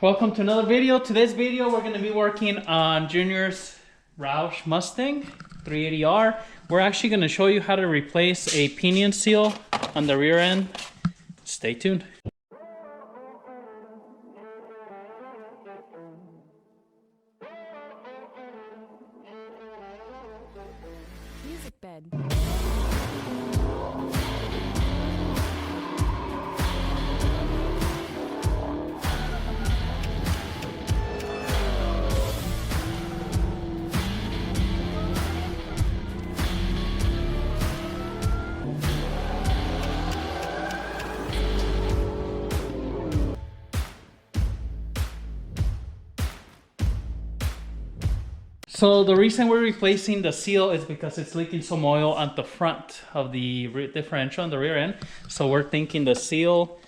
welcome to another video. Today's video we're going to be working on Junior's Roush Mustang 380R. We're actually going to show you how to replace a pinion seal on the rear end. Stay tuned. Music bed. So the reason we're replacing the seal is because it's leaking some oil at the front of the differential on the rear end. So we're thinking the seal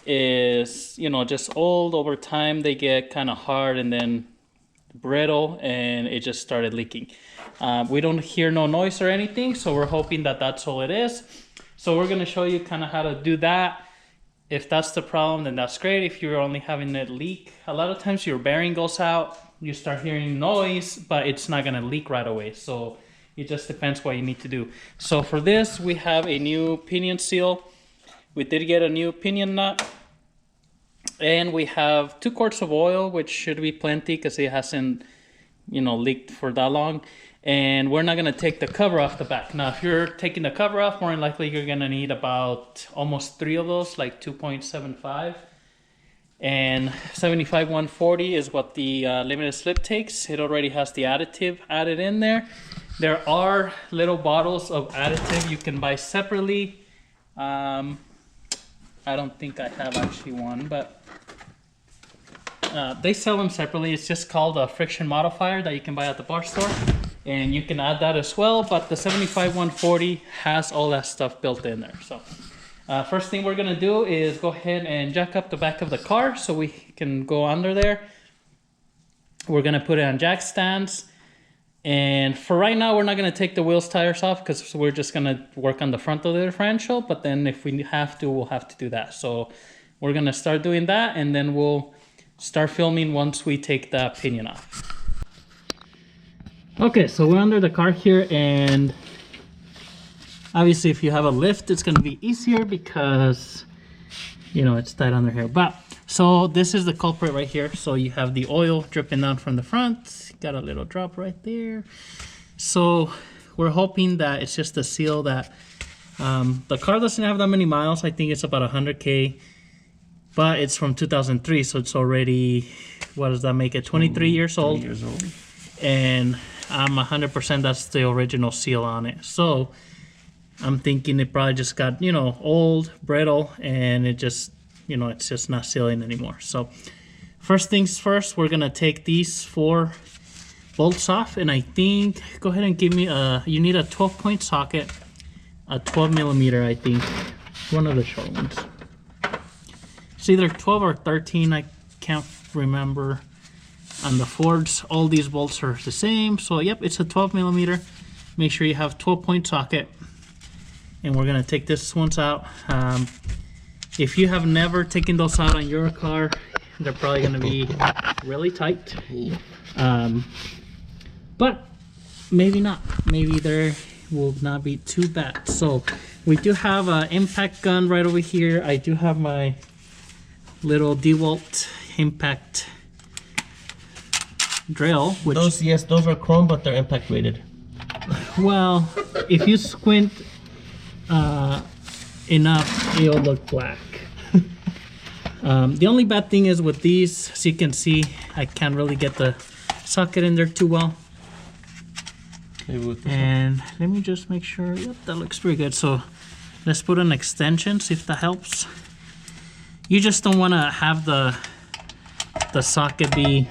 is, you know, just old. Over time they get kind of hard and then brittle, and it just started leaking. We don't hear no noise or anything, so we're hoping that that's all it is. So we're going to show you kind of how to do that. If that's the problem, then that's great. If you're only having it leak, a lot of times your bearing goes out, you start hearing noise, but it's not gonna leak right away. So it just depends what you need to do. So for this, we have a new pinion seal. We did get a new pinion nut, and we have 2 quarts of oil, which should be plenty because it hasn't, you know, leaked for that long. And we're not gonna take the cover off the back. Now, if you're taking the cover off, more than likely you're gonna need about almost 3 of those, like 2.75. And 75-140 is what the limited slip takes. It already has the additive added in there. There are little bottles of additive you can buy separately. I don't think I have actually one, but they sell them separately. It's just called a friction modifier that you can buy at the bar store. And you can add that as well, but the 75-140 has all that stuff built in there. So first thing we're gonna do is go ahead and jack up the back of the car so we can go under there. We're gonna put it on jack stands. And for right now, we're not gonna take the wheels tires off because we're just gonna work on the front of the differential. But then if we have to, we'll have to do that. So we're gonna start doing that, and then we'll start filming once we take the pinion off. Okay, so we're under the car here, and obviously if you have a lift, it's going to be easier because, you know, it's tight under here. But so this is the culprit right here. So you have the oil dripping down from the front, got a little drop right there. So we're hoping that it's just a seal that the car doesn't have that many miles. I think it's about 100K, but it's from 2003, so it's already, what does that make it, 23 years old. 20 years old. And I'm 100% that's the original seal on it. So I'm thinking it probably just got, you know, old, brittle, and it just, you know, it's just not sealing anymore. So first things first, we're gonna take these 4 bolts off, and I think, go ahead and give me you need a 12-point socket, a 12mm, I think, one of the short ones. It's either 12 or 13, I can't remember. On the Fords, all these bolts are the same. So yep, it's a 12mm. Make sure you have 12-point socket. And we're gonna take this ones out. If you have never taken those out on your car, they're probably gonna be really tight. But maybe not. Maybe they will not be too bad. So we do have an impact gun right over here. I do have my little DeWalt impact drill, which Those are chrome, but they're impact rated. Well, if you squint enough, it'll look black. The only bad thing is with these, as you can see, I can't really get the socket in there too well. And let me just make sure. Yep, that looks pretty good. So let's put an extension, see if that helps. You just don't want to have the socket be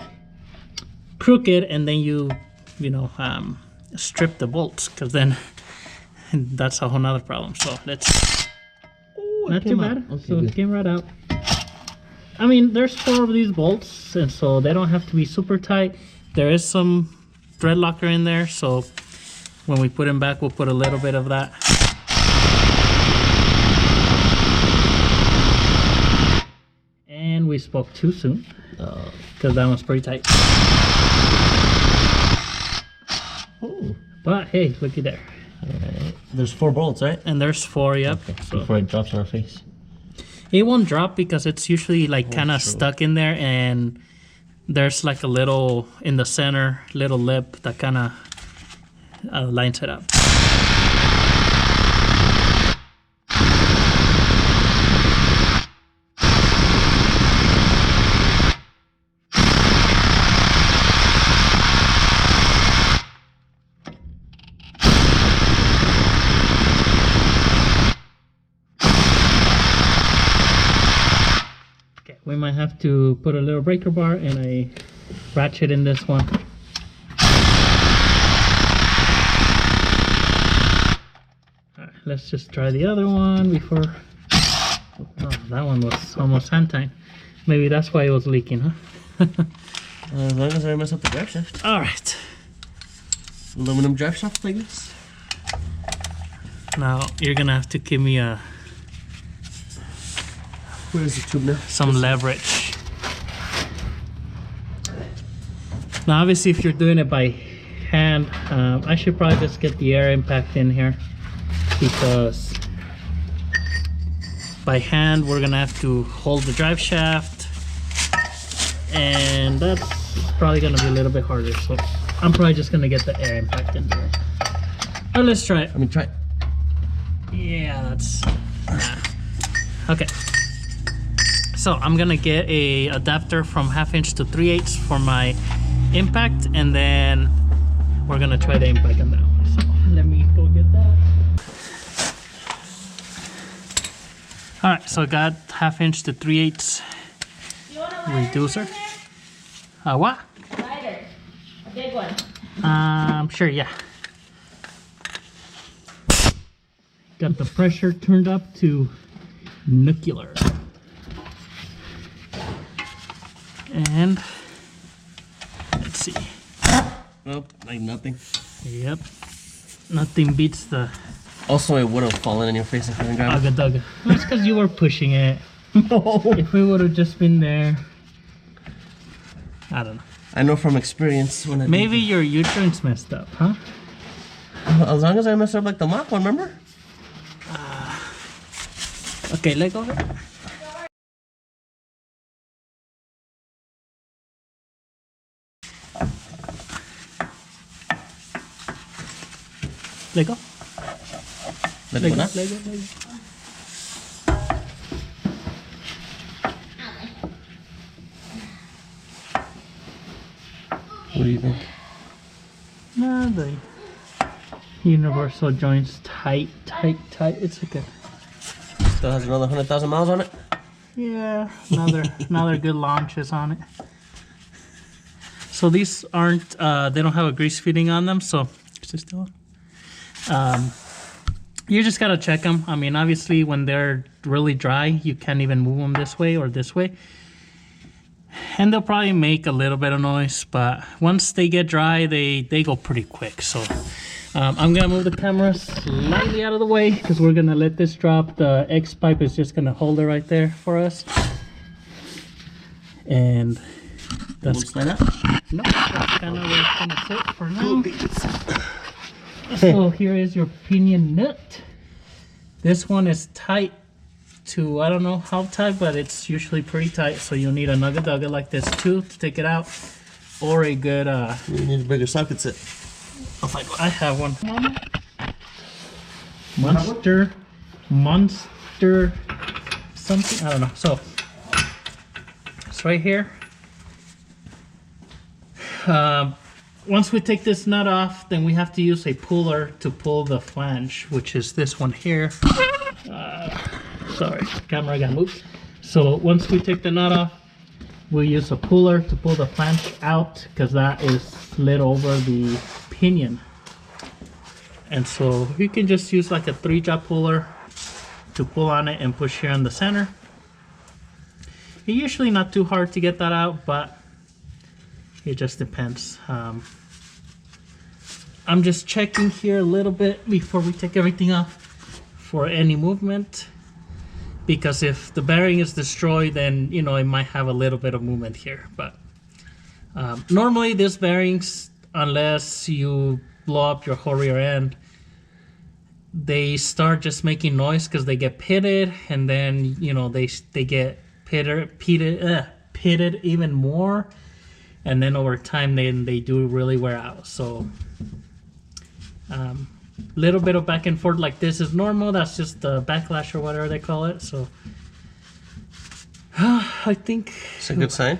crooked and then you know, strip the bolts, because then that's a whole nother problem. So let's, not too bad. Okay, so it came right out. I mean, there's 4 of these bolts, and so they don't have to be super tight. There is some thread locker in there, so when we put them back, we'll put a little bit of that. And we spoke too soon. because that one's pretty tight. Ooh. But hey, looky there. Alright. There's 4 bolts, right? And there's 4, yep. Okay. So Before it drops on our face. it won't drop because it's usually like kind of true. stuck in there, and there's like a little in the center little lip that kind of lines it up. We might have to put a little breaker bar and a ratchet in this one. Alright, let's just try the other one before... Oh, that one was almost hand time. Maybe that's why it was leaking, huh? As long as I mess up the drive shaft. Alright. Aluminum drive shaft like this. Now, you're gonna have to give me a... Where's the tube now? some leverage. Now obviously if you're doing it by hand, I should probably just get the air impact in here, because by hand we're gonna have to hold the drive shaft, and that's probably gonna be a little bit harder, so I'm probably just gonna get the air impact in there. Alright, let's try it. I mean, try it. Yeah, that's... Okay. So I'm gonna get a adapter from 1/2 inch to 3/8 for my impact, and then we're gonna try the impact on that one. So let me go get that. All right, so I got 1/2 inch to 3/8 reducer. What? Lighter. A big one. Sure, yeah. Got the pressure turned up to nuclear. And let's see. Nope, like nothing. Yep. Nothing beats the Also, it would have fallen in your face if I didn't grab it. Ugga Dugga. That's because you were pushing it. No. If we would have just been there, I don't know. I know from experience when I Maybe your U-joint's messed up, huh? As long as I mess up like the Mach one, remember? Okay, let go of it. Let go. Let it go now? Let go. What do you think? Nah, the universal joint's tight. It's okay. Still has another 100,000 miles on it? Yeah, another good launches on it. So these aren't, they don't have a grease fitting on them, so is it still on? You just gotta check them. I mean, obviously when they're really dry, you can't even move them this way or this way. And they'll probably make a little bit of noise, but once they get dry, they go pretty quick. So I'm gonna move the camera slightly out of the way because we're gonna let this drop. The X pipe is just gonna hold it right there for us. And that's Slide up? no, that's kind of where it's gonna sit for now. So here is your pinion nut. This one is tight to, I don't know how tight, but it's usually pretty tight. So you'll need a nugget dugget like this too to take it out, or a good You need a bigger socket set. I'll find one. I have one. Monster something, I don't know. So it's right here. Once we take this nut off, then we have to use a puller to pull the flange, which is this one here. Sorry, camera got moved. So once we take the nut off, we'll use a puller to pull the flange out, because that is slid over the pinion. And so you can just use like a 3-job puller to pull on it and push here in the center. It's usually not too hard to get that out, but it just depends. I'm just checking here a little bit before we take everything off for any movement. because if the bearing is destroyed, then you know it might have a little bit of movement here. But normally these bearings, unless you blow up your whole rear end, they start just making noise because they get pitted, and then you know they get pitted even more, and then over time they do really wear out. So little bit of back and forth like this is normal. That's just the backlash or whatever they call it. So I think It's a good sign.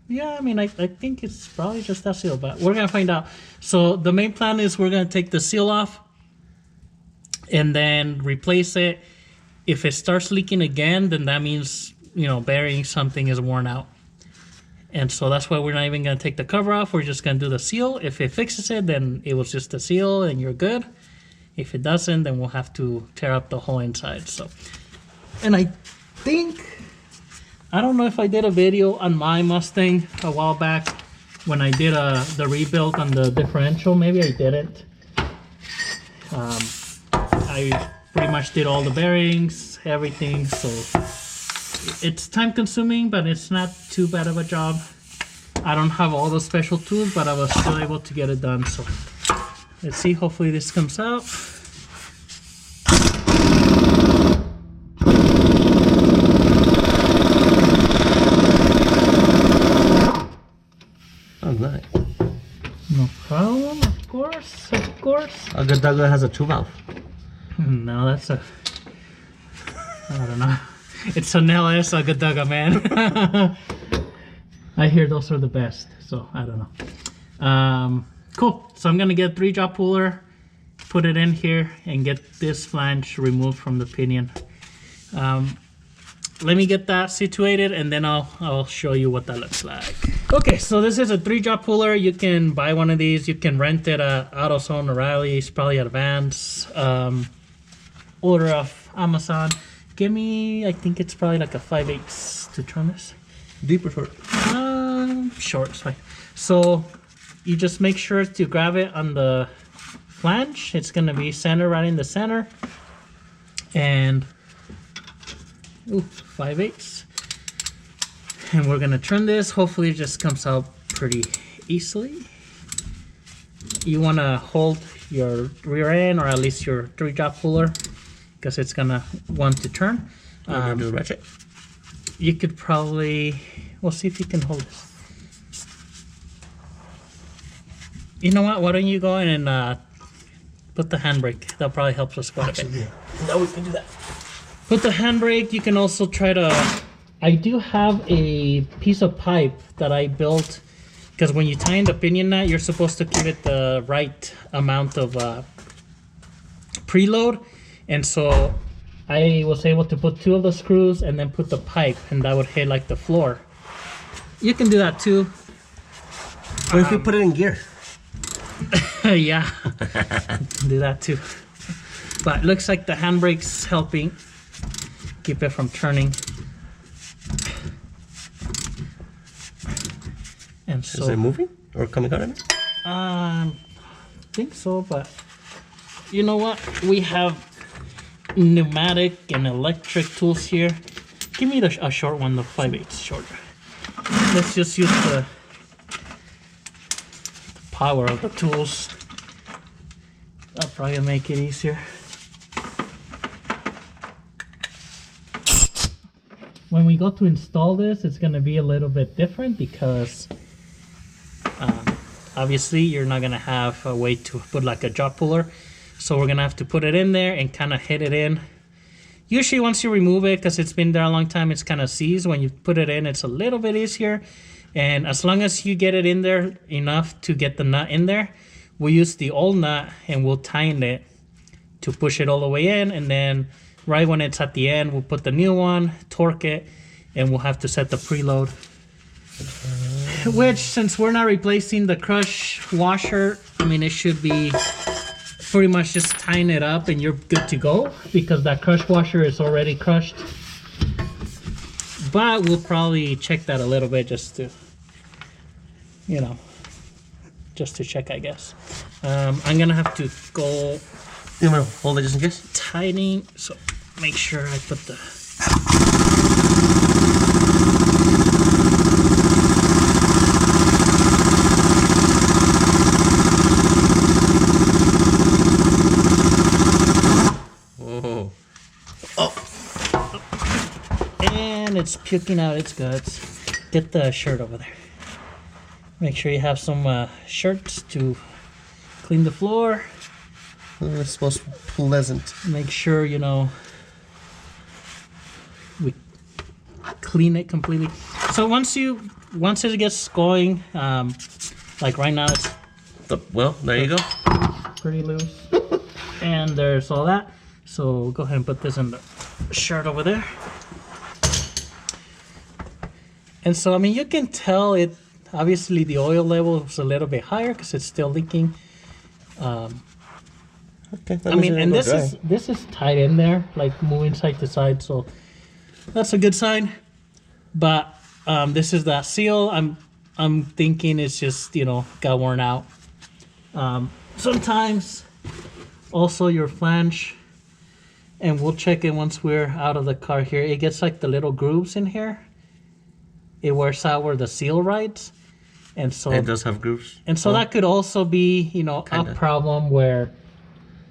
yeah, I mean I think it's probably just that seal, but we're gonna find out. So the main plan is we're gonna take the seal off and then replace it. If it starts leaking again, then that means, you know, bearing something is worn out. And so that's why we're not even going to take the cover off. We're just going to do the seal. If it fixes it, then it was just a seal and you're good. If it doesn't, then we'll have to tear up the whole inside. So, and I think, I don't know if I did a video on my Mustang a while back when I did the rebuild on the differential. Maybe I didn't. I pretty much did all the bearings, everything, so it's time consuming, but it's not too bad of a job. I don't have all the special tools, but I was still able to get it done. So let's see, hopefully this comes out. Oh, nice. No problem, of course, of course. A good dog has a 2-valve. No, that's a, I don't know. It's an LS Agadaga, man. I hear those are the best, so I don't know. Cool, so I'm gonna get 3-jaw puller, put it in here, and get this flange removed from the pinion. Let me get that situated, and then I'll show you what that looks like. Okay, so this is a 3-jaw puller. You can buy one of these. You can rent it at AutoZone, O'Reilly's, probably at Vans. Order off Amazon. Give me, I think it's probably like a 5/8 to turn this. Deep or short? Short, it's fine. So you just make sure to grab it on the flange. It's gonna be center, right in the center. And 5/8. And we're gonna turn this. Hopefully it just comes out pretty easily. You wanna hold your rear end, or at least your 3-jaw puller, because it's gonna want to turn. Do a ratchet. You could probably, we'll see if you can hold this. You know what? Why don't you go in and put the handbrake? That probably helps us quite a bit. Yeah. Now we can do that. Put the handbrake. You can also try to. I do have a piece of pipe that I built, because when you tie in the pinion knot, you're supposed to give it the right amount of preload. And so I was able to put 2 of the screws and then put the pipe, and that would hit like the floor. You can do that too. What if we put it in gear? Yeah, do that too. But it looks like the handbrake's helping keep it from turning. And so, Is it moving or coming out of it? I think so, but you know what? We have pneumatic and electric tools here. Give me a short one, the 5/8 short. Let's just use the power of the tools. That'll probably make it easier. When we go to install this, it's going to be a little bit different, because obviously you're not going to have a way to put like a jaw puller. So we're gonna have to put it in there and kind of hit it in. Usually once you remove it, because it's been there a long time, it's kind of seized. When you put it in, it's a little bit easier. And as long as you get it in there enough to get the nut in there, we'll use the old nut and we'll tighten it to push it all the way in. And then right when it's at the end, we'll put the new one, torque it, and we'll have to set the preload. Which, since we're not replacing the crush washer, I mean, it should be pretty much just tying it up and you're good to go, because that crush washer is already crushed. But we'll probably check that a little bit just to, you know, just to check, I guess. I'm gonna have to go You want to hold it just in case? tightening, so make sure I put the Oh. And it's puking out its guts. Get the shirt over there. Make sure you have some shirts to clean the floor. It's supposed to be pleasant. Make sure, you know, we clean it completely. So once it gets going, like right now it's Well, there you go. pretty loose. And there's all that. So go ahead and put this in the shirt over there. And so, I mean, you can tell it, obviously the oil level is a little bit higher because it's still leaking. Okay, I mean, and this is tight in there, like moving side to side, so that's a good sign. But this is that seal. I'm thinking it's just, you know, got worn out. Sometimes also your flange, and we'll check it once we're out of the car here. It gets like the little grooves in here. It wears out where the seal rides, and so it does have grooves. And so that could also be, you know, Kinda. a problem where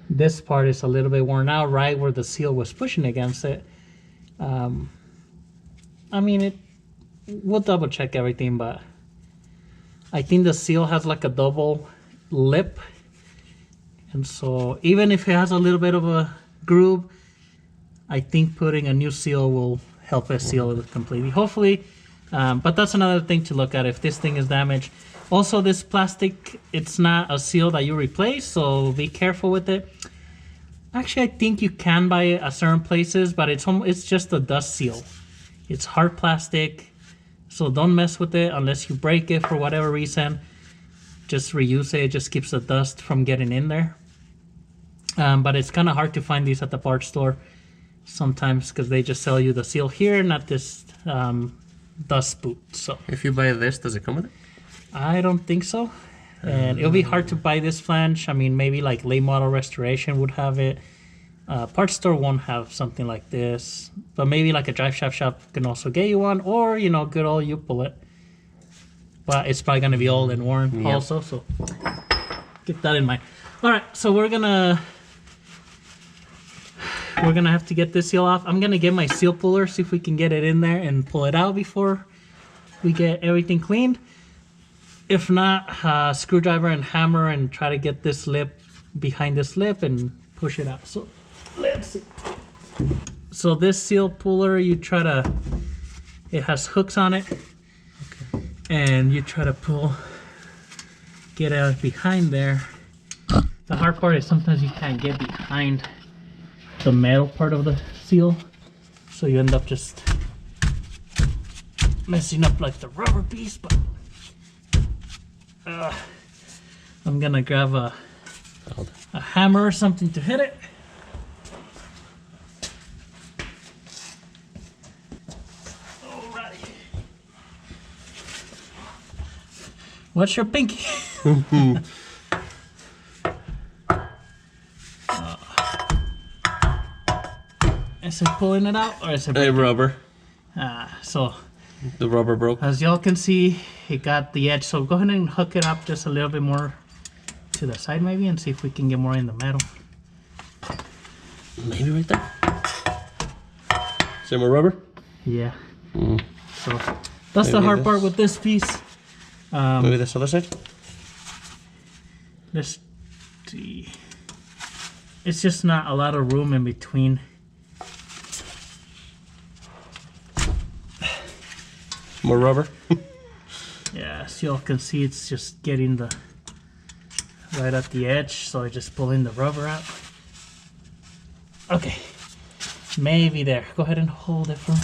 this part is a little bit worn out, right where the seal was pushing against it. I mean, we'll double check everything, but I think the seal has like a double lip, and so even if it has a little bit of a groove, I think putting a new seal will help it seal it completely, hopefully. But that's another thing to look at if this thing is damaged. Also, this plastic, it's not a seal that you replace, so be careful with it. Actually, I think you can buy it at certain places, but it's just a dust seal. It's hard plastic, so don't mess with it unless you break it for whatever reason. Just reuse it. It just keeps the dust from getting in there. But it's kind of hard to find these at the parts store sometimes because they just sell you the seal here, not this dust boot. So If you buy this, does it come with it? I don't think so. And it'll be hard to buy this flange. I mean, maybe like late model restoration would have it. Parts store won't have something like this, but maybe like a Driveshaft shop can also get you one, or, you know, good old you pull it. But it's probably gonna be old and worn also, so keep that in mind. All right, so we're gonna have to get this seal off. I'm gonna get my seal puller, see if we can get it in there and pull it out before we get everything cleaned. If not, screwdriver and hammer and try to get this lip behind this lip and push it out. So let's see. So this seal puller, you try to, it has hooks on it. Okay. And you try to get out behind there. The hard part is sometimes you can't get behind the metal part of the seal. So you end up just messing up like the rubber piece, but I'm gonna grab a hammer or something to hit it. Alrighty. What's your pinky? Is it pulling it out or is it breaking? Rubber. So The rubber broke. as y'all can see, it got the edge. So go ahead and hook it up just a little bit more to the side maybe and see if we can get more in the metal. Maybe right there. Is there more rubber? Yeah. So that's the Maybe hard this. part with this piece. Maybe this other side? Let's see. It's just not a lot of room in between. More rubber? Yeah, as y'all can see, it's just getting the right at the edge, so I just pull in the rubber out. Okay, maybe there. Go ahead and hold it for me.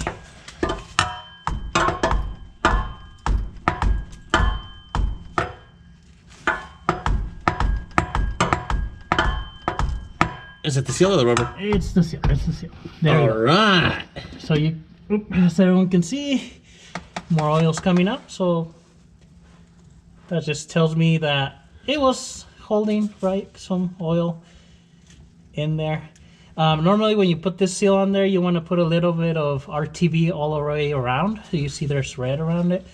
Is it the seal or the rubber? It's the seal. It's the seal. There we go. Alright. So you, as everyone can see, more oil's coming up. So that just tells me that it was holding right some oil in there. Normally when you put this seal on there, you want to put a little bit of RTV all the way around. So you see there's red around it.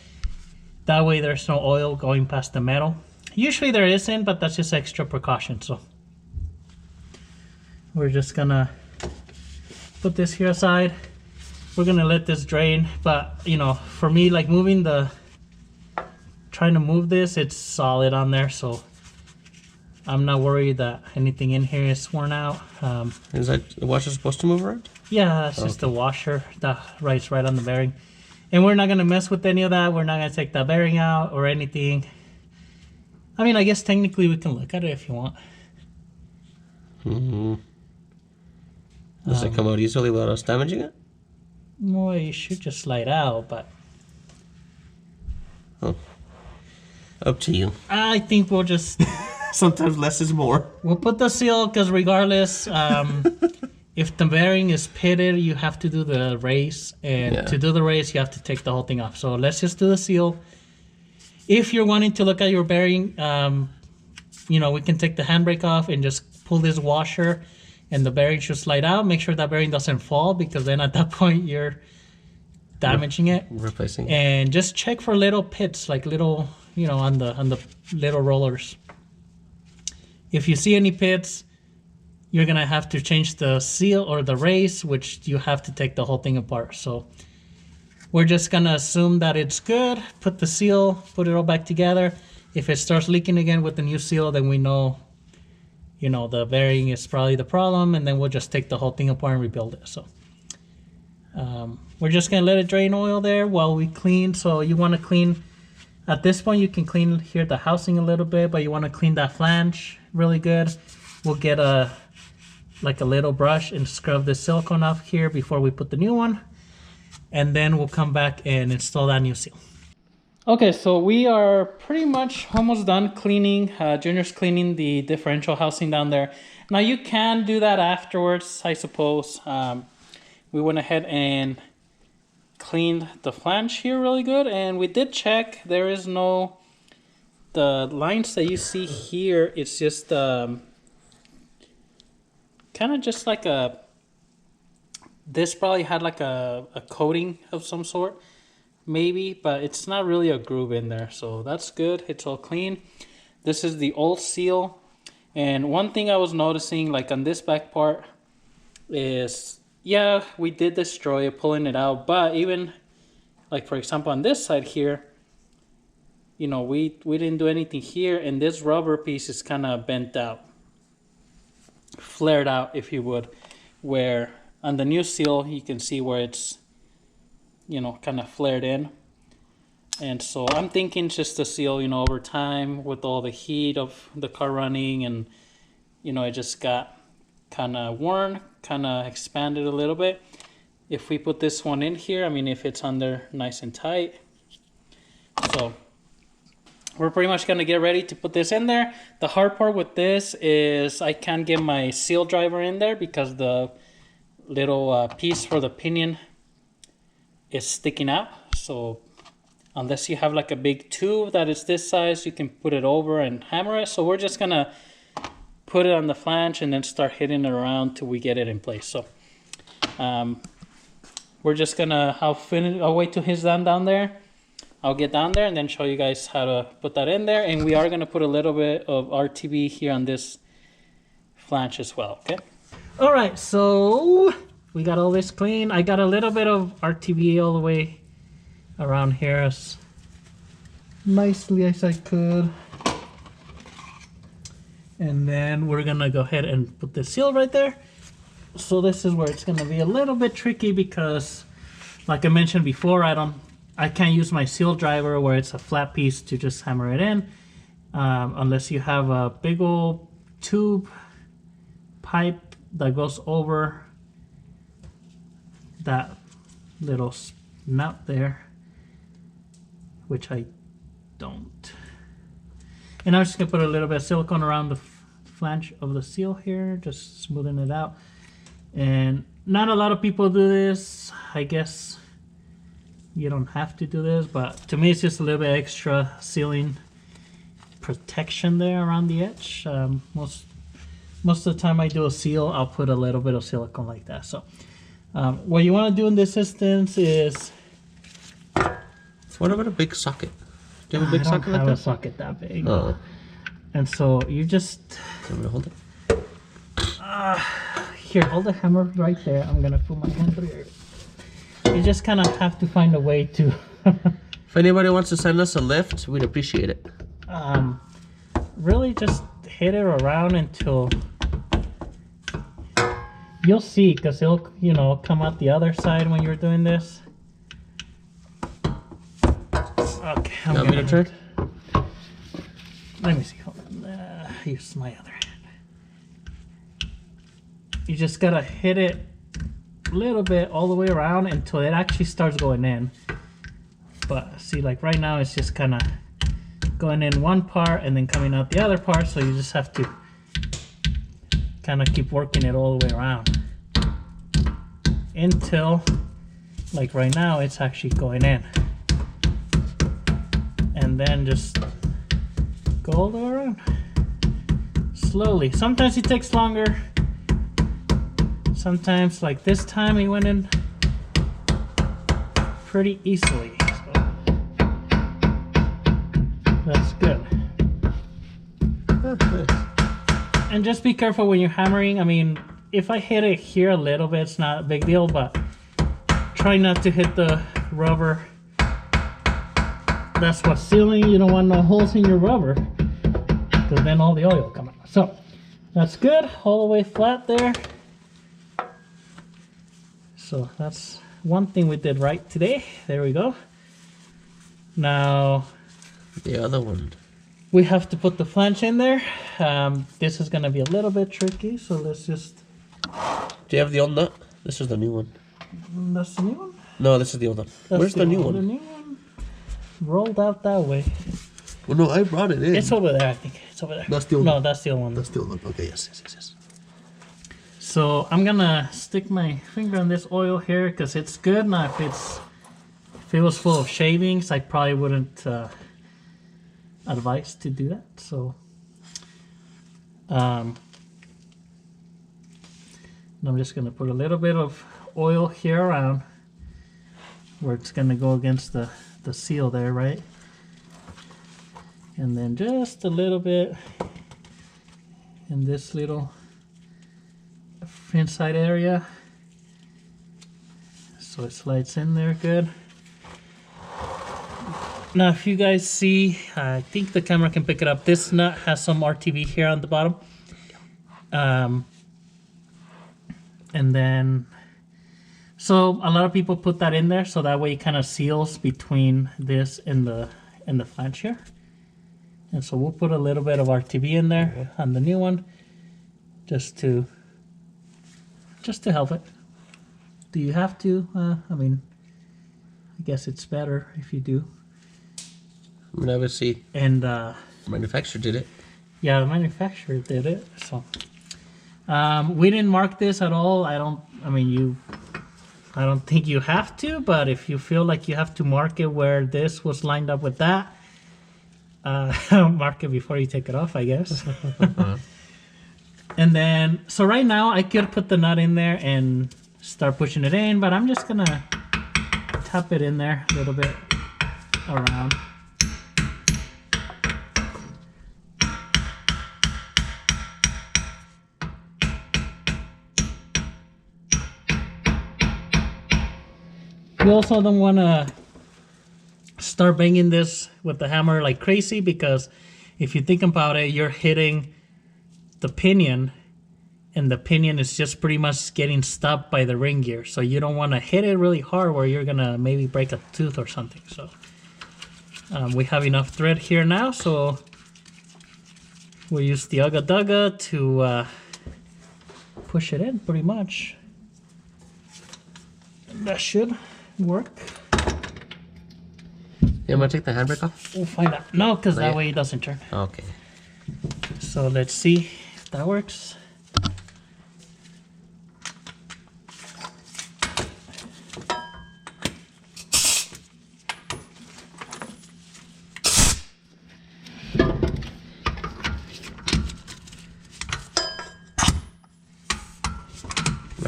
That way there's no oil going past the metal. Usually there isn't, but that's just extra precaution. So we're just gonna put this here aside. We're gonna let this drain, but you know, for me, like trying to move this, it's solid on there, so I'm not worried that anything in here is worn out. Is that the washer supposed to move around? Yeah, that's just the washer that rides right on the bearing. And we're not gonna mess with any of that. We're not gonna take that bearing out or anything. I mean, I guess technically we can look at it if you want. Mm-hmm. Does it come out easily without us damaging it? Well, you should just slide out, but... Oh. Up to you. I think we'll just... Sometimes less is more. We'll put the seal, because regardless, if the bearing is pitted, you have to do the race. And to do the race, you have to take the whole thing off. So let's just do the seal. If you're wanting to look at your bearing, you know, we can take the handbrake off and just pull this washer, and the bearing should slide out. Make sure that bearing doesn't fall, because then at that point you're damaging it. Replacing it. And just check for little pits, like little, you know, on the little rollers. If you see any pits, you're gonna have to change the seal or the race, which you have to take the whole thing apart. So we're just gonna assume that it's good, put the seal, put it all back together. If it starts leaking again with the new seal, then we know, you know, the bearing is probably the problem, and then we'll just take the whole thing apart and rebuild it. So we're just gonna let it drain oil there while we clean. So you wanna clean, at this point you can clean here the housing a little bit, but you wanna clean that flange really good. We'll get like a little brush and scrub the silicone off here before we put the new one. And then we'll come back and install that new seal. Okay, so we are pretty much almost done cleaning. Junior's cleaning the differential housing down there. Now you can do that afterwards, I suppose. We went ahead and cleaned the flange here really good, and we did check. There is no, the lines that you see here, it's just kind of just like a, this probably had like a coating of some sort, maybe, but it's not really a groove in there, so that's good. It's all clean. This is the old seal, and one thing I was noticing, like on this back part, is yeah, we did destroy it pulling it out, but even like for example on this side here, you know, we didn't do anything here, and this rubber piece is kind of bent out, flared out if you would, where on the new seal you can see where it's, you know, kind of flared in. And so I'm thinking just the seal, you know, over time with all the heat of the car running, and you know, it just got kind of worn, kind of expanded a little bit. If we put this one in here, I mean, if it's under nice and tight. So we're pretty much gonna get ready to put this in there. The hard part with this is I can't get my seal driver in there because the little piece for the pinion is sticking out. So unless you have like a big tube that is this size, you can put it over and hammer it. So we're just gonna put it on the flange and then start hitting it around till we get it in place. So we're just gonna, I'll wait till he's done down there. I'll get down there and then show you guys how to put that in there. And we are gonna put a little bit of RTV here on this flange as well, okay? All right, so we got all this clean. I got a little bit of RTV all the way around here as nicely as I could. And then we're gonna go ahead and put the seal right there. So this is where it's gonna be a little bit tricky because, like I mentioned before, I can't use my seal driver where it's a flat piece to just hammer it in, unless you have a big old tube pipe that goes over that little nut there, which I don't. And I'm just gonna put a little bit of silicone around the flange of the seal here, just smoothing it out. And not a lot of people do this. I guess you don't have to do this, but to me it's just a little bit extra sealing protection there around the edge. Most most of the time I do a seal, I'll put a little bit of silicone like that. So what you want to do in this instance is... What about a big socket? Do you have a big socket like I don't that? have a socket that big. Oh. And so you just... I'm gonna hold it. Here, hold the hammer right there. I'm going to put my hand through here. You just kind of have to find a way to... If anybody wants to send us a lift, we'd appreciate it. Really just hit it around until... You'll see, because it'll, you know, come out the other side when you're doing this. Okay, I'm Want me to try? Let me see. Hold on. Here's my other hand. You just gotta hit it a little bit all the way around until it actually starts going in. But see, like right now, it's just kind of going in one part and then coming out the other part. So you just have to kind of keep working it all the way around until, like right now, it's actually going in. And then just go all the way around slowly. Sometimes it takes longer. Sometimes, like this time, he went in pretty easily. So that's good. And just be careful when you're hammering. I mean, if I hit it here a little bit, it's not a big deal, but try not to hit the rubber. That's what's sealing. You don't want no holes in your rubber, because then all the oil will come out. So that's good, all the way flat there. So that's one thing we did right today. There we go. Now The other one. we have to put the flange in there. This is going to be a little bit tricky, so let's just... Do you have the old nut? This is the new one. That's the new one? No, this is the old one. That's Where's the new The one? new one rolled out that way. Well, no, I brought it in. It's over there, I think. It's over there. That's the old No, one. that's the old one. That's the old one. Okay, yes. So I'm gonna stick my finger on this oil here because it's good. Now if it was full of shavings, I probably wouldn't advise to do that. So I'm just gonna put a little bit of oil here around where it's gonna go against the seal there, right? And then just a little bit in this little inside area, so it slides in there good. Now if you guys see, I think the camera can pick it up, this nut has some RTV here on the bottom, and then so a lot of people put that in there so that way it kind of seals between this and the flange here. And so we'll put a little bit of RTV in there on the new one just to help it. Do you have to? I mean, I guess it's better if you do. I mean, obviously, And the manufacturer did it. yeah, the manufacturer did it. So we didn't mark this at all. I don't think you have to, but if you feel like you have to mark it where this was lined up with that, mark it before you take it off, I guess. And then, so right now I could put the nut in there and start pushing it in, but I'm just gonna tap it in there a little bit around. You also don't want to start banging this with the hammer like crazy, because if you think about it, you're hitting the pinion and the pinion is just pretty much getting stopped by the ring gear. So you don't want to hit it really hard where you're gonna maybe break a tooth or something. So we have enough thread here now, so we'll use the Ugga Dugga to push it in pretty much. And that should work. Yeah, I'm gonna take the handbrake off. We'll find out. No, because that Yeah. way it doesn't turn. Okay. So let's see if that works.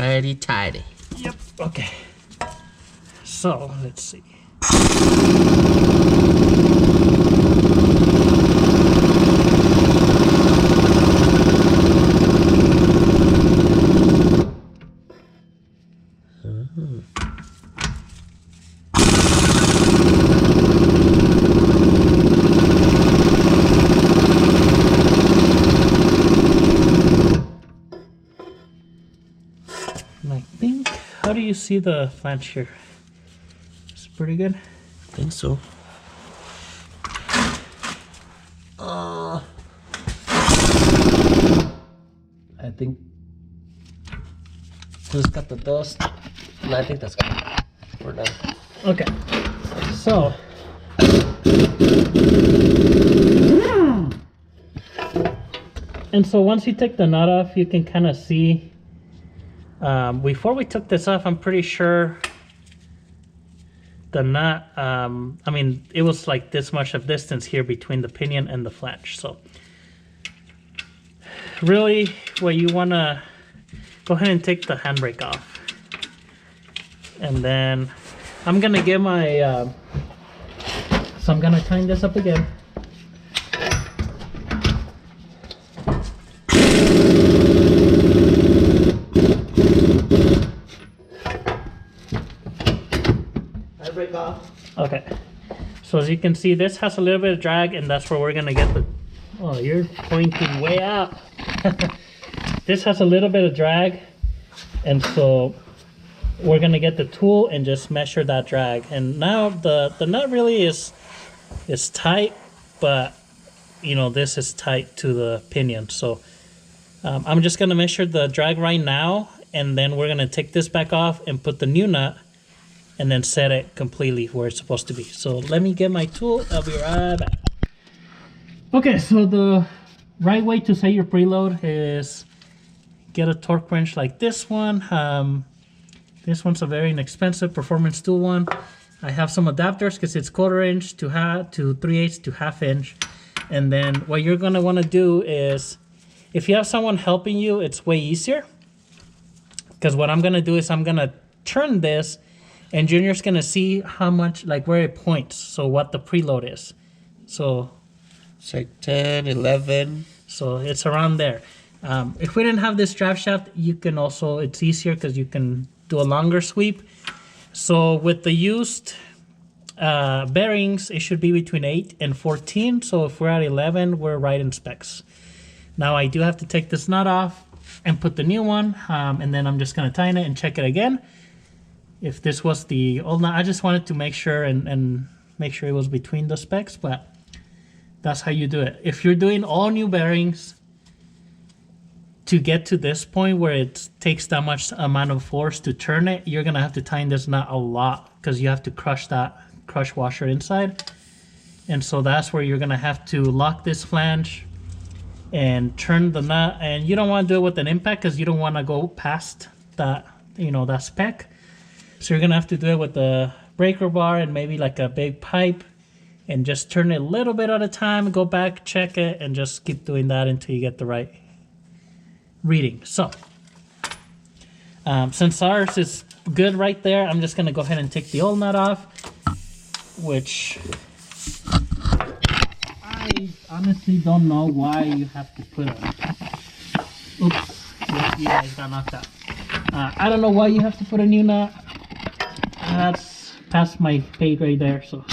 Righty tighty. Yep. Okay. So let's see. I think. How do you see the flange here? It's pretty good. I think so. I think just got the dust. And I think that's good. We're done. Okay. So. And so once you take the nut off, you can kind of see. Before we took this off, I'm pretty sure the nut, I mean, it was like this much of distance here between the pinion and the flange. So really what you want to go ahead and take the handbrake off. And then I'm going to get my, so I'm going to tighten this up again. Okay, so as you can see, this has a little bit of drag, and that's where we're gonna get the. Oh, you're pointing way out. This has a little bit of drag, and so we're gonna get the tool and just measure that drag. And now the nut really is tight, but you know this is tight to the pinion. So I'm just gonna measure the drag right now, and then we're gonna take this back off and put the new nut. And then set it completely where it's supposed to be. So let me get my tool. I'll be right back. Okay, so the right way to set your preload is get a torque wrench like this one. This one's a very inexpensive performance tool one. I have some adapters because it's 1/4 inch to 3/8 to 1/2 inch. And then what you're gonna wanna do is, if you have someone helping you, it's way easier. Because what I'm gonna do is I'm gonna turn this, and Junior's gonna see how much, like where it points, so what the preload is. So it's like 10, 11. So it's around there. If we didn't have this drive shaft, you can also, it's easier because you can do a longer sweep. So with the used bearings, it should be between 8 and 14. So if we're at 11, we're right in specs. Now I do have to take this nut off and put the new one, and then I'm just gonna tighten it and check it again. If this was the old nut, I just wanted to make sure and make sure it was between the specs, but that's how you do it. If you're doing all new bearings, to get to this point where it takes that much amount of force to turn it, you're gonna have to tighten this nut a lot because you have to crush that crush washer inside. And so that's where you're gonna have to lock this flange and turn the nut. And you don't wanna do it with an impact because you don't wanna go past that, you know, that spec. So you're gonna have to do it with the breaker bar and maybe like a big pipe, and just turn it a little bit at a time, go back, check it, and just keep doing that until you get the right reading. So since ours is good right there, I'm just gonna go ahead and take the old nut off, which I honestly don't know why you have to put a, oops, you guys got knocked out. I don't know why you have to put a new nut. That's past my pay grade there, so.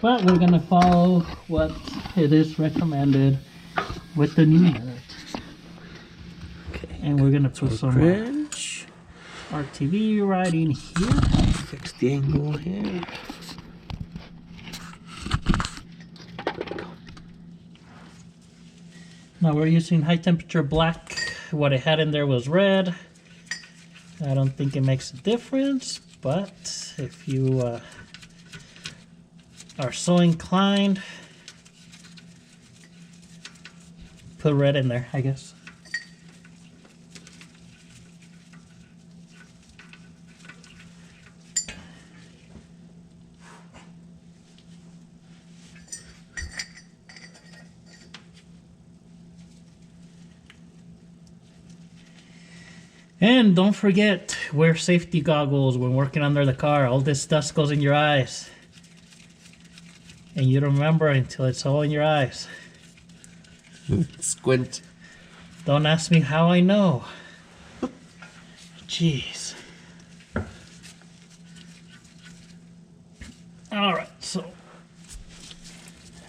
But we're gonna follow what it is recommended with the new nut. Okay. And we're gonna put some wrench. RTV right in here. Fix the angle here. Now we're using high temperature black. What it had in there was red. I don't think it makes a difference, but if you are so inclined, put red in there, I guess. And don't forget, wear safety goggles when working under the car. All this dust goes in your eyes. And you don't remember until it's all in your eyes. Squint. Don't ask me how I know. Jeez. Alright, so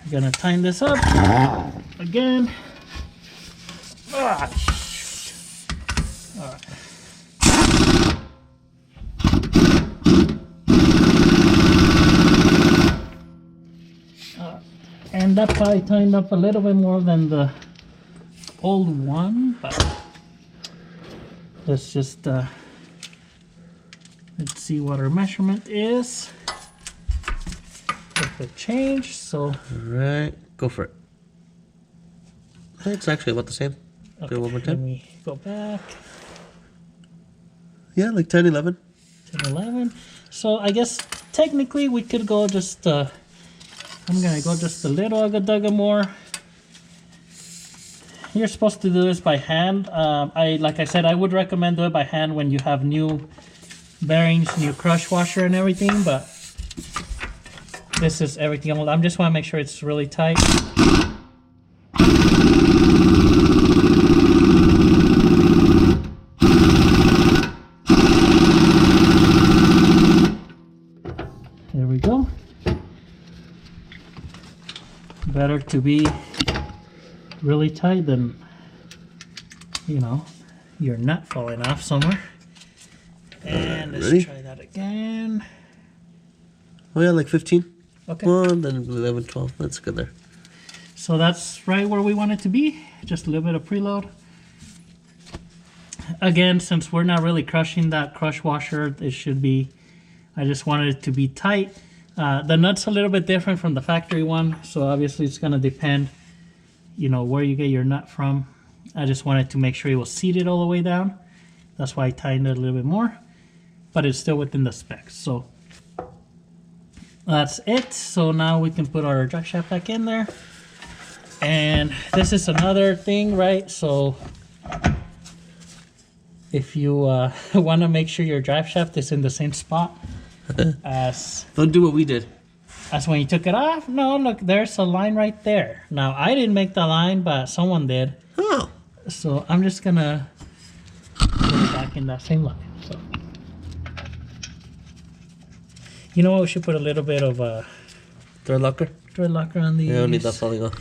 I'm gonna tighten this up again. Ah, shoot. Alright. And that probably tightened up a little bit more than the old one, but let's just let's see what our measurement is. If it changed, so Alright, go for it. It's actually about the same. okay, Do it one more let time. me go back. Yeah, like 10, 11. 10, 11. So I guess technically we could go just I'm gonna go just a little agadaga more. You're supposed to do this by hand. Like I said, I would recommend do it by hand when you have new bearings, new crush washer and everything, but this is everything. I just want to make sure it's really tight. There we go. Better to be really tight than, you know, your nut falling off somewhere. And let's Ready? try that again. Oh yeah, like 15. Okay. 1, then 11, 12. That's good there. So that's right where we want it to be. Just a little bit of preload. Again, since we're not really crushing that crush washer, it should be, I just wanted it to be tight. The nut's a little bit different from the factory one, so obviously it's gonna depend, you know, where you get your nut from. I just wanted to make sure it was seated all the way down. That's why I tightened it a little bit more, but it's still within the specs. So that's it. So now we can put our drive shaft back in there. And this is another thing, right? So if you want to make sure your drive shaft is in the same spot as Don't do what we did. when you took it off. No, look, there's a line right there. Now, I didn't make the line, but someone did. Oh. So I'm just gonna put it back in that same line. So, you know what? We should put a little bit of Thread locker? thread locker on these. Yeah, I don't need that falling off.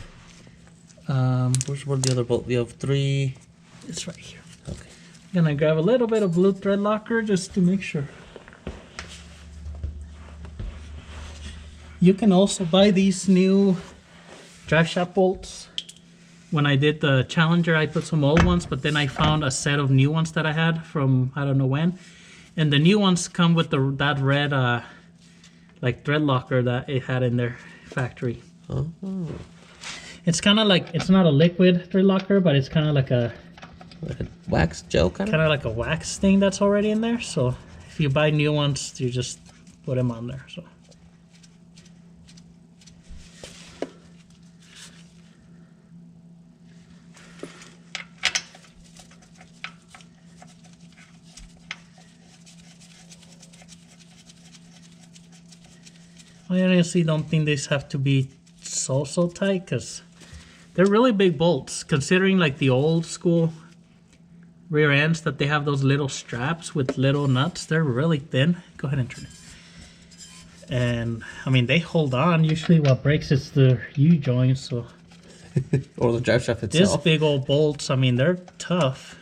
Where's one of the other bolt? We have 3. It's right here. Okay. I'm gonna grab a little bit of blue thread locker just to make sure. You can also buy these new drive shaft bolts. When I did the Challenger, I put some old ones, but then I found a set of new ones that I had from I don't know when. And the new ones come with that red like thread locker that it had in their factory. Oh. It's kind of like, it's not a liquid thread locker, but it's kind of like a Wax gel kind of? kind of like a wax thing that's already in there. So if you buy new ones, you just put them on there. So I honestly don't think these have to be so tight, because they're really big bolts, considering like the old school rear ends that they have those little straps with little nuts. They're really thin. Go ahead and turn it. And I mean, they hold on. Usually what breaks is the U-joint. So Or the drive shaft these itself. big old bolts, I mean, they're tough,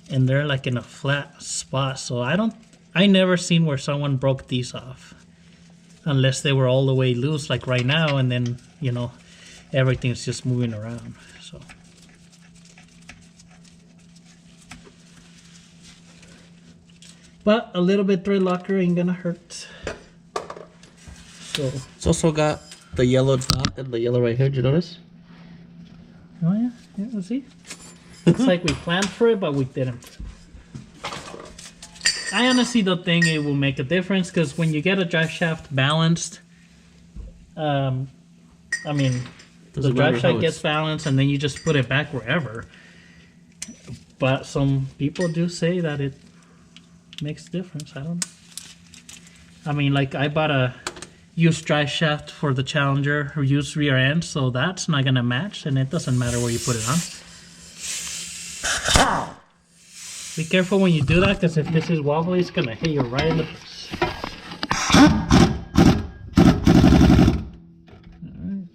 and they're like in a flat spot. So I never seen where someone broke these off, unless they were all the way loose like right now, and then, you know, everything's just moving around. So but a little bit thread locker ain't gonna hurt. So It's also got the yellow dot and the yellow right here. Did you notice? oh yeah, let's see. It's like we planned for it, but we didn't. I honestly don't think it will make a difference, because when you get a drive shaft balanced, I mean, the Doesn't drive matter shaft how gets it's- balanced, and then you just put it back wherever. But some people do say that it makes a difference. I don't know. I mean, like I bought a used drive shaft for the Challenger, or used rear end, so that's not gonna match, and it doesn't matter where you put it on. Be careful when you do that, because if this is wobbly, it's gonna hit you right in the face. Alright,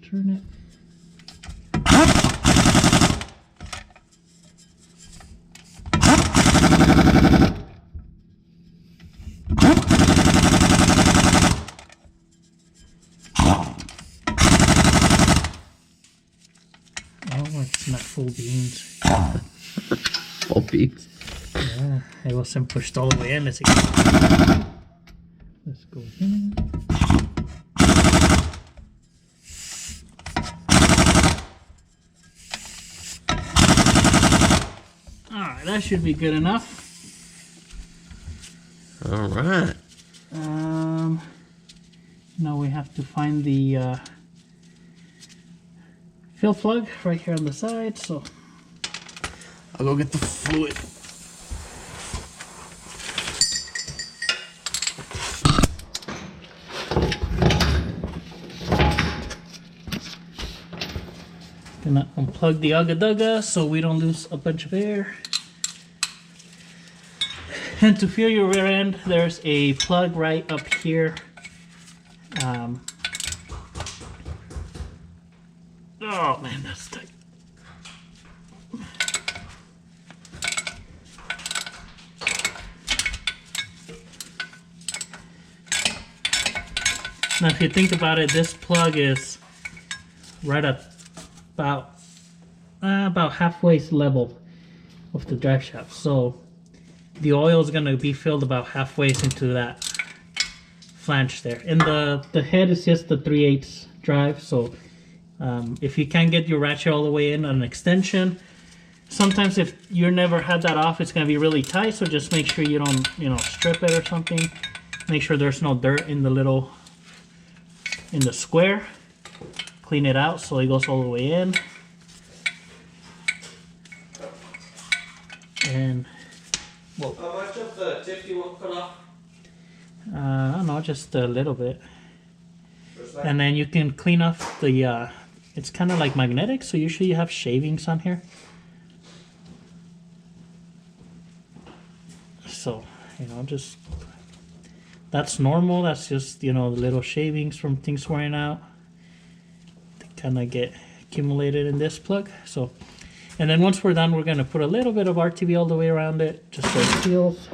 turn it. Oh, it's not full beans. Full beans. Yeah, it wasn't pushed all the way in. Let's go here. Alright, that should be good enough. Alright. Now we have to find the fill plug right here on the side, so I'll go get the fluid. gonna unplug the Ugga so we don't lose a bunch of air. And to fill your rear end, there's a plug right up here. Oh man, that's tight. Now if you think about it, this plug is right at about halfway level of the drive shaft. So the oil is going to be filled about halfway into that flange there. And the head is just the 3/8 drive. So if you can't get your ratchet all the way in on an extension, sometimes if you never had that off, it's going to be really tight. So just make sure you don't, strip it or something. Make sure there's no dirt in the square. Clean it out so it goes all the way in. And how much of the tip you want cut off? I don't know, just a little bit. And then you can clean off the it's kind of like magnetic, so usually you have shavings on here. So, just that's normal. That's just, the little shavings from things wearing out. They kind of get accumulated in this plug. So, and then once we're done, we're going to put a little bit of RTV all the way around it, just so it seals.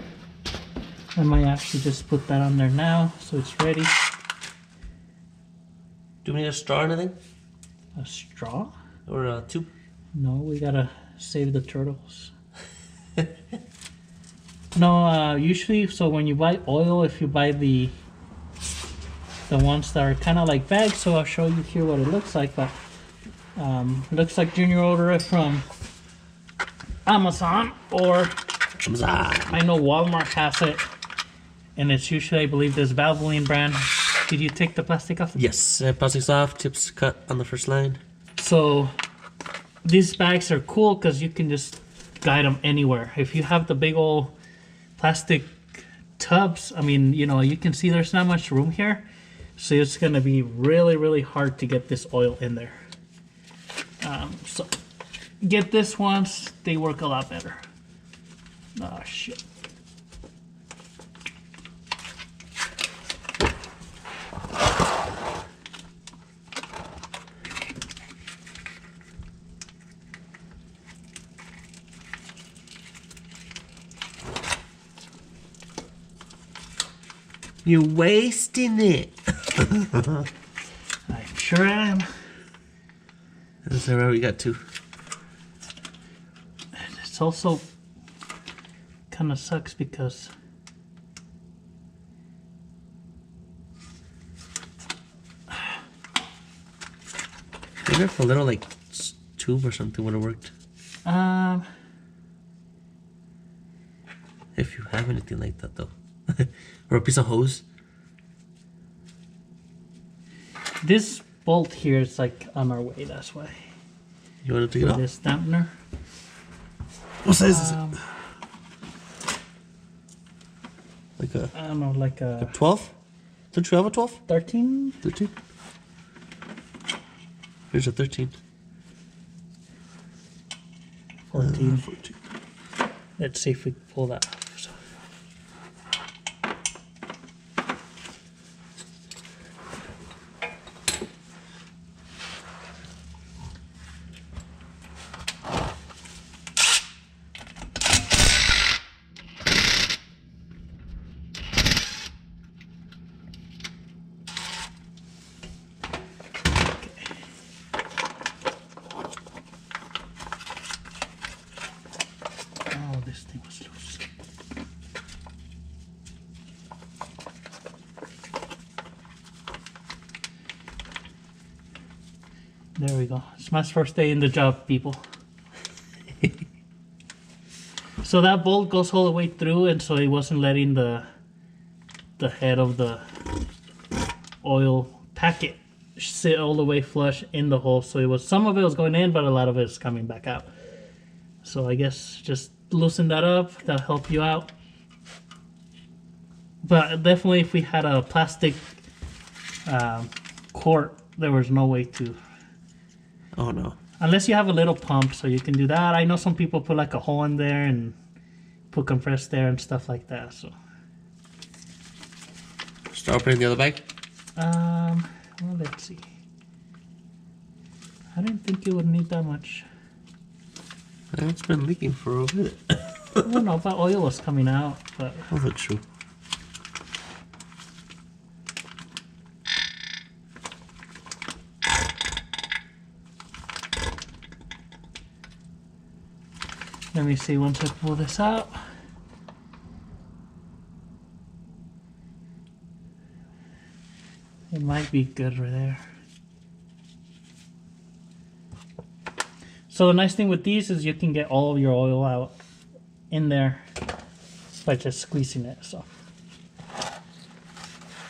I might actually just put that on there now, so it's ready. Do we need a straw or anything? A straw? Or a tube? No, we gotta save the turtles. No, usually, so when you buy oil, if you buy the ones that are kind of like bags, so I'll show you here what it looks like, but it looks like Junior ordered it from Amazon, or I know Walmart has it, and it's usually, I believe, this Valvoline brand. Did you take the plastic off? Yes, plastic's off, tips cut on the first line. So these bags are cool because you can just guide them anywhere. If you have the big old plastic tubs, I mean, you can see there's not much room here, so it's gonna be really, really hard to get this oil in there. So get this ones, they work a lot better. Oh shit. You're wasting it. I sure am. That's where we got to. It's also kind of sucks because maybe if a little tube or something would have worked. If you have anything like that though. Or a piece of hose. This bolt here is on our way, that's why. You wanted to get off? This dampener. What size is it? Like a I don't know, like a 12? Don't you have a 12? 13? 13? Here's a 13. 14. 14. Let's see if we can pull that off. So. Oh, this thing was loose. There we go. It's my first day in the job, people. So that bolt goes all the way through, and so it wasn't letting the head of the oil packet sit all the way flush in the hole. So it was, some of it was going in, but a lot of it is coming back out. So I guess just loosen that up. That'll help you out. But definitely, if we had a plastic quart, there was no way to. Oh no. Unless you have a little pump, so you can do that. I know some people put like a hole in there and put compressed air and stuff like that. So. Start opening the other bag. Well, let's see. I didn't think you would need that much. It's been leaking for a bit. I don't know if that oil was coming out, but. Oh, that's true. Let me see once I pull this out. It might be good right there. So the nice thing with these is you can get all of your oil out in there by just squeezing it. So I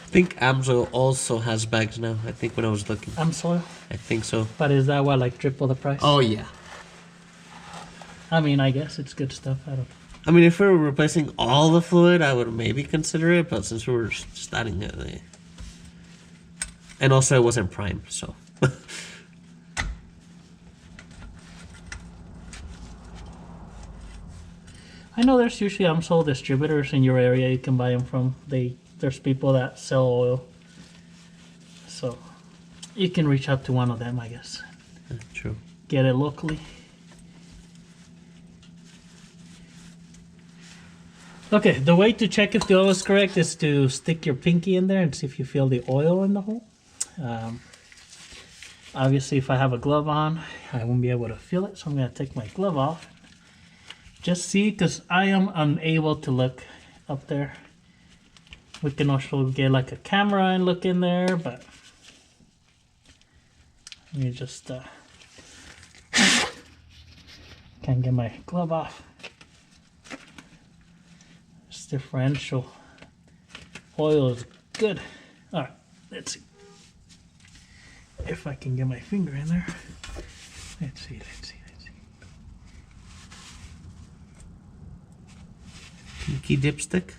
think Amsoil also has bags now. I think when I was looking. Amsoil? I think so. But is that what, like triple the price? Oh yeah. I mean, I guess it's good stuff. I don't know. I mean, if we were replacing all the fluid, I would maybe consider it. But since we were just adding it, and also it wasn't prime, so. I know there's usually Amsoil distributors in your area you can buy them from. There's people that sell oil. So you can reach out to one of them, I guess. True. Get it locally. Okay, the way to check if the oil is correct is to stick your pinky in there and see if you feel the oil in the hole. Obviously, if I have a glove on, I won't be able to feel it, so I'm going to take my glove off. Just see, because I am unable to look up there. We can also get like a camera and look in there, but let me just can't get my glove off. This differential oil is good. All right, let's see if I can get my finger in there. Let's see. Pinky dipstick.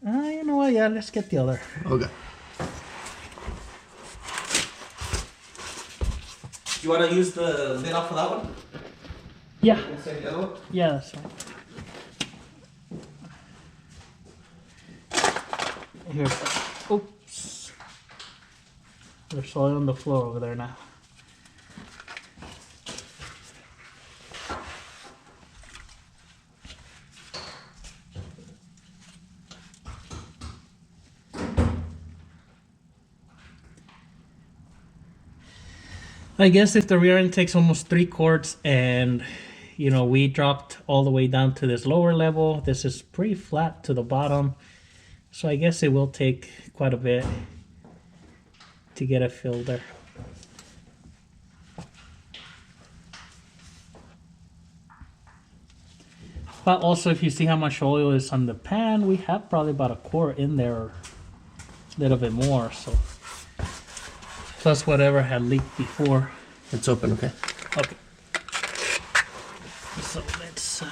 You know what? Yeah, let's get the other. Okay. Do you want to use the lid off of that one? Yeah. Inside the other one? Yeah, that's fine. Here. Oops. There's oil on the floor over there now. I guess if the rear end takes almost 3 quarts and you know we dropped all the way down to this lower level, this is pretty flat to the bottom, so I guess it will take quite a bit to get it filled there. But also if you see how much oil is on the pan, we have probably about a quart in there, little bit more. So plus whatever had leaked before. It's open, okay. Okay. So let's.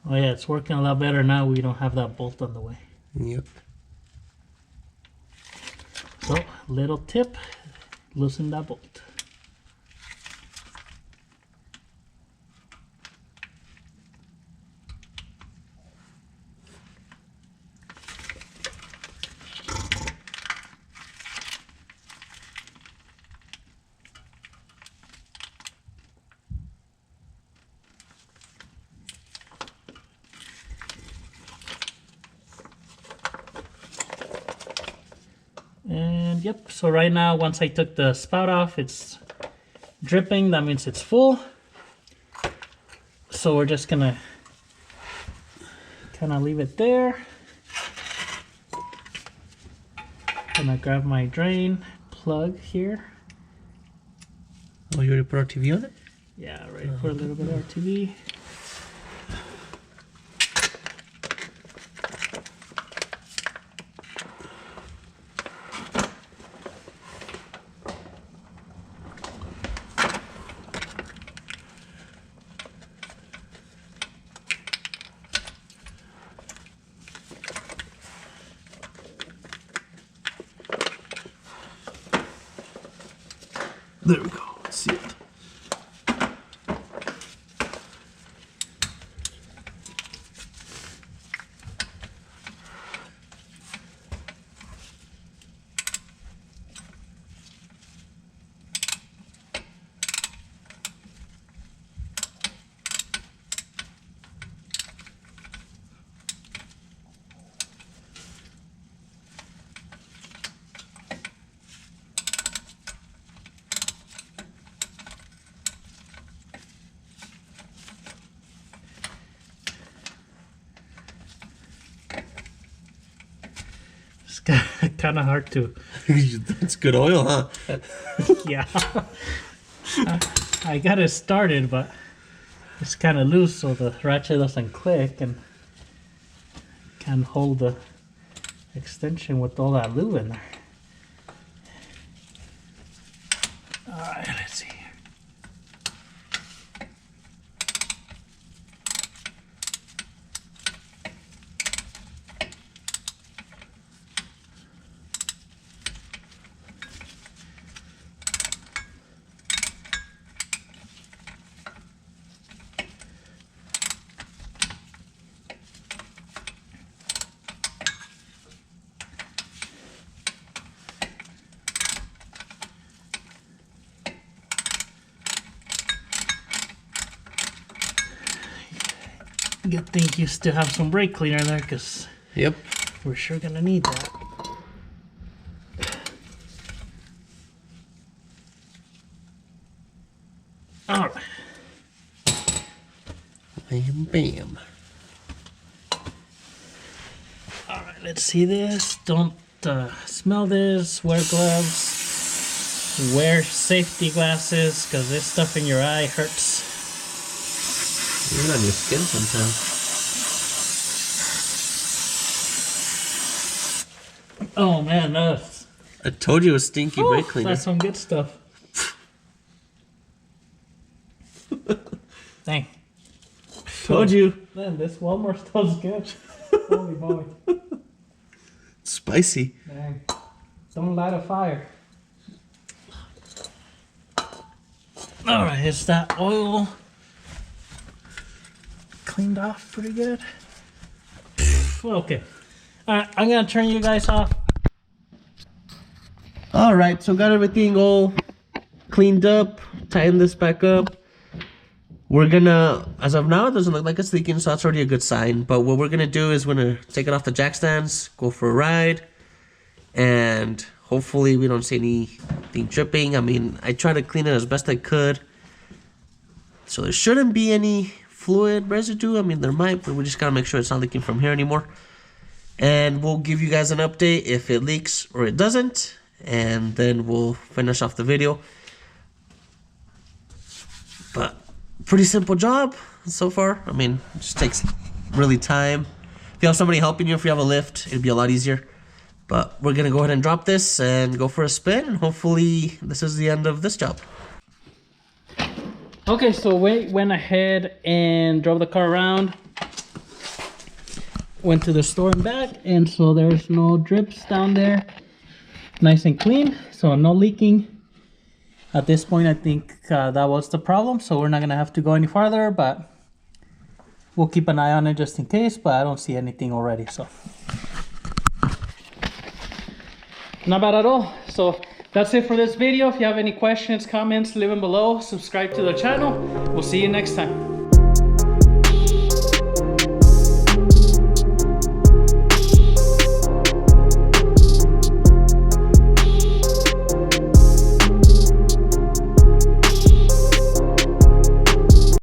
Oh yeah, it's working a lot better now. We don't have that bolt on the way. Yep. So, little tip, loosen that bolt. And yep, so right now, once I took the spout off, it's dripping. That means it's full. So we're just gonna kind of leave it there. Gonna grab my drain plug here. Oh, you already put our TV on it? Yeah, ready for a little bit of RTV. There we go. Let's see it. It's kind of hard to. That's good oil, huh? Yeah. I got it started, but it's kind of loose, so the ratchet doesn't click and can't hold the extension with all that lube in there. Alright, let's see. Good thing you still have some brake cleaner there, because Yep. we're sure gonna need that. Alright. Bam, bam. Alright, let's see this. Don't smell this. Wear gloves. Wear safety glasses, because this stuff in your eye hurts. Even on your skin sometimes. Oh man, that's... I told you it was stinky brake cleaner. That's some good stuff. Dang. Told you. Man, this Walmart stuff's good. Holy moly. Spicy. Dang. Don't light a fire. Alright, is that oil cleaned off pretty good? Okay. Alright, I'm gonna turn you guys off. Alright, so got everything all cleaned up, tightened this back up. We're gonna, as of now, it doesn't look like it's leaking, so that's already a good sign. But what we're gonna do is we're gonna take it off the jack stands, go for a ride, and hopefully we don't see anything dripping. I mean, I tried to clean it as best I could, so there shouldn't be any fluid residue. I mean, there might, but we just gotta make sure it's not leaking from here anymore. and we'll give you guys an update if it leaks or it doesn't, and then we'll finish off the video. But pretty simple job so far. I mean, it just takes really time. If you have somebody helping you, if you have a lift, it'd be a lot easier. But we're gonna go ahead and drop this and go for a spin, and hopefully this is the end of this job. Okay, so we went ahead and drove the car around. Went to the store and back, and so there's no drips down there. Nice and clean, so no leaking. At this point, I think that was the problem, so we're not gonna have to go any farther, but we'll keep an eye on it just in case, but I don't see anything already, so. Not bad at all. So that's it for this video. If you have any questions, comments, leave them below. Subscribe to the channel. We'll see you next time.